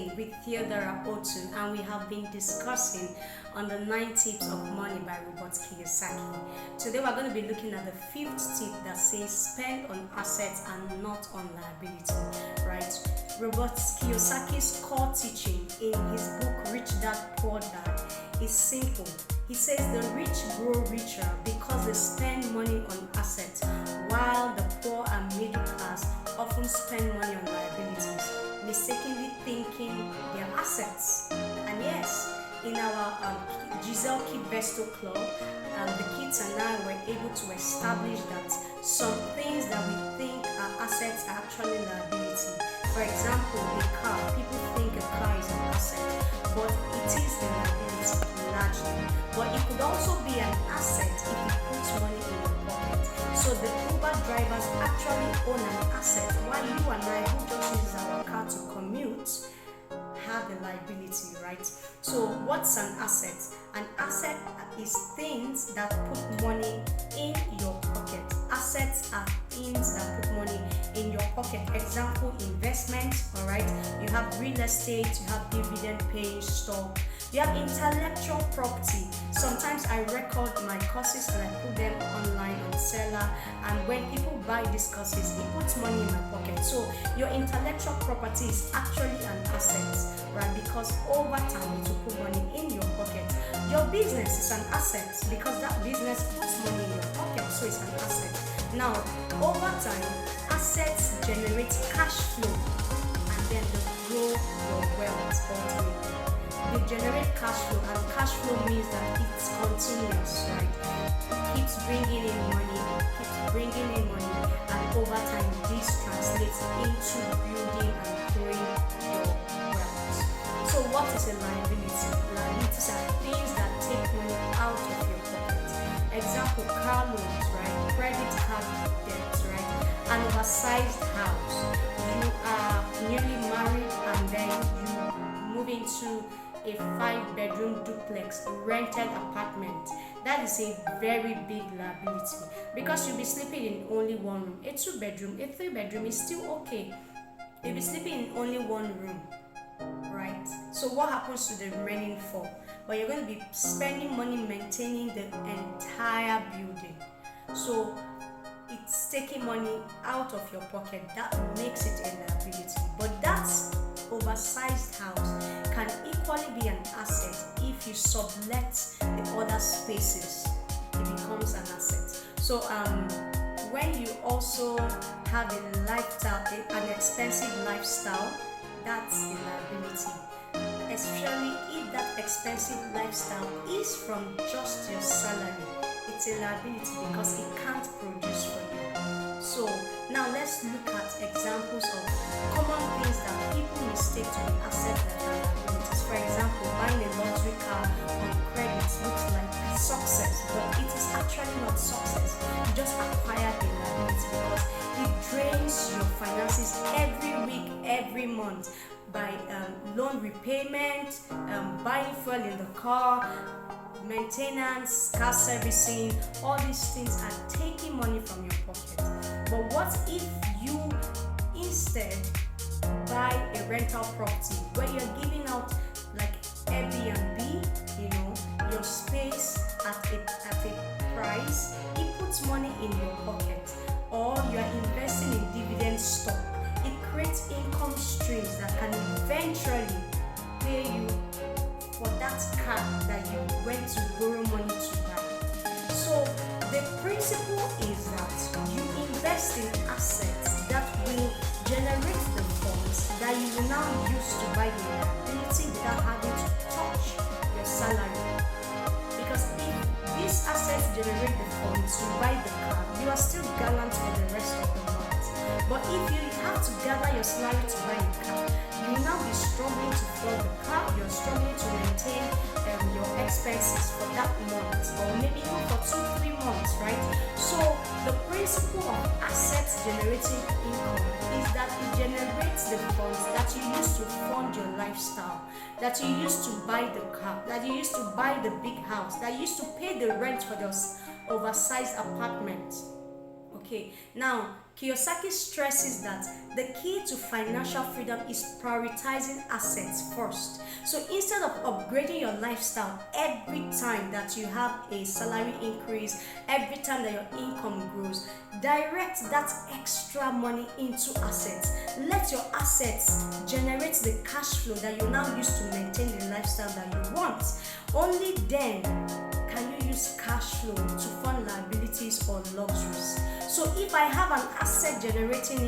again with Theodora Otu, and we have been discussing on the 9 tips of money by Robert Kiyosaki. Today we're going to be looking at the 5th tip that says spend on assets and not on liability, right? Robert Kiyosaki's core teaching in his book Rich Dad Poor Dad is simple. He says the rich grow richer because they spend money on assets, while the poor and middle class often spend money on liabilities, mistakenly thinking they're assets. And yes, in our Giselle Kid Besto Club, the kids and I were able to establish that some things that we think are assets are actually liability. For example, a car. People think a car is an asset, but it is a liability largely. But it could also be an asset if it puts money in your pocket. So the Uber drivers actually own an asset, while you and I, who just uses our car to commute, have a liability, right? So what's an asset? An asset is things that put money in your pocket. Assets are things that put money in your pocket. Example, investments, all right? You have real estate, you have dividend paying stock, you have intellectual property. Sometimes I record my courses and I put them online on Seller, and when people buy these courses, it puts money in my pocket. So your intellectual property is actually an asset, right? Because over time it will put money in your pocket. Your business is an asset because that business puts money in your pocket, so it's an asset. Now, over time, assets generate cash flow, and then they grow your wealth ultimately. They generate cash flow, and cash flow means that it's continuous, right? It keeps bringing in money, and over time, this translates into building and growing your wealth. So, what is a liability? Liabilities are things that take money out of your pocket. Example, car loans, right? Credit card debts, right? An oversized house. You are newly married and then you move into a 5-bedroom duplex, rented apartment. That is a very big liability because you'll be sleeping in only one room. A 2-bedroom, a 3-bedroom is still okay. You'll be sleeping in only one room, right? So what happens to the remaining 4? But you're going to be spending money maintaining the entire building. So it's taking money out of your pocket. That makes it a liability. But that's oversized house can equally be an asset if you sublet the other spaces. It becomes an asset. So when you also have a lifestyle, an expensive lifestyle, that's a liability. Especially if that expensive lifestyle is from just your salary, it's a liability because it can't produce for you. So now let's look at examples of common things that people mistake to be assets that are liabilities. For example, buying a luxury car on credit looks like success, but it is actually not success. You just acquired a liability because it drains your finances every week, every month by loan repayment, buying fuel in the car, maintenance, car servicing. All these things are taking money from your pocket. But what if you instead buy a rental property where you're giving out like Airbnb, your space at a price? It puts money in your pocket. Or you're investing in dividend stock. It creates income streams that can eventually pay you for that car that you went to borrow money to buy. So the principle is that you invest in assets that will generate the funds that you will now use to buy the liability without having to touch your salary. Because if these assets generate the funds to buy the car, you are still gallant for the rest of the month. But if you have to gather your salary to buy a car, you will now be struggling to flood the car. You're struggling to maintain your expenses for that month, or maybe even for 2-3 months, right? So the principle of assets generating income is that it generates the funds that you use to fund your lifestyle, that you use to buy the car, that you use to buy the big house, that you use to pay the rent for those oversized apartments. Okay, now Kiyosaki stresses that the key to financial freedom is prioritizing assets first. So instead of upgrading your lifestyle every time that you have a salary increase, every time that your income grows, direct that extra money into assets. Let your assets generate the cash flow that you now use to maintain the lifestyle that you want. Only then can you use cash flow to fund liabilities or luxuries. So if I have an asset generating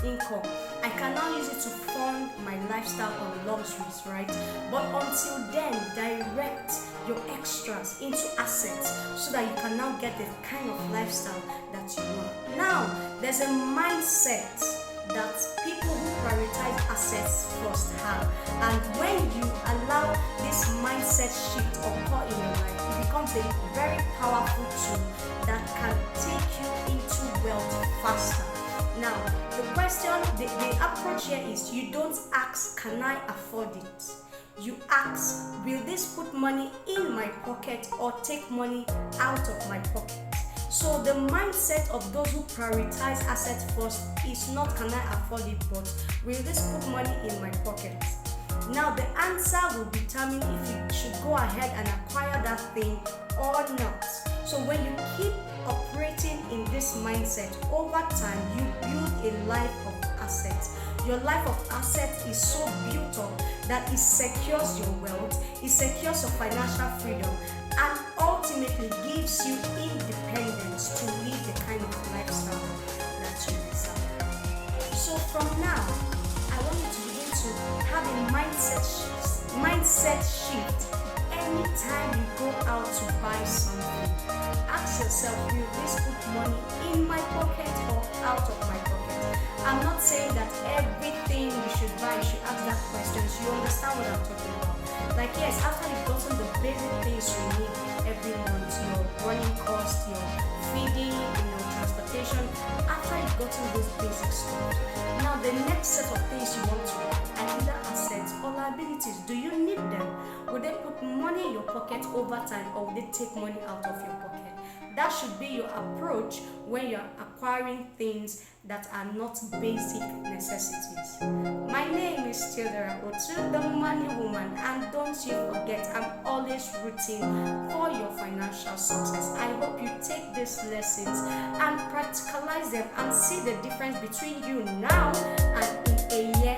income, I can now use it to fund my lifestyle or luxuries, right? But until then, direct your extras into assets so that you can now get the kind of lifestyle that you want. Now, there's a mindset that people who prioritize assets first have, and when you allow this mindset shift occur in your life, it becomes a very powerful tool that can take you into wealth faster. Now, the question, the approach here is you don't ask, can I afford it? You ask, will this put money in my pocket or take money out of my pocket? So the mindset of those who prioritize assets first is not, can I afford it, but will this put money in my pocket? Now the answer will determine if you should go ahead and acquire that thing or not. So when you keep operating in this mindset, over time you build a life of assets. Your life of assets is so built up that it secures your wealth, it secures your financial freedom, and ultimately gives you independence to live the kind of lifestyle that you desire. So from now, I want you to begin to have a mindset shift anytime you go out to buy something. Ask yourself, will this put money in my pocket or out of my pocket? I'm not saying that everything you should buy, you should ask that question. So you understand what I'm talking about. Like, yes, after you've gotten the basic things you need every month, your running costs, your feeding, transportation, after you've gotten those basic stuff, now the next set of things you want to buy are either assets or liabilities. Do you need them? Will they put money in your pocket over time, or will they take money out of your pocket? That should be your approach when you're acquiring things that are not basic necessities. My name is Theodora Otu, the Money Woman, and don't you forget, I'm always rooting for your financial success. I hope you take these lessons and practicalize them and see the difference between you now and in a year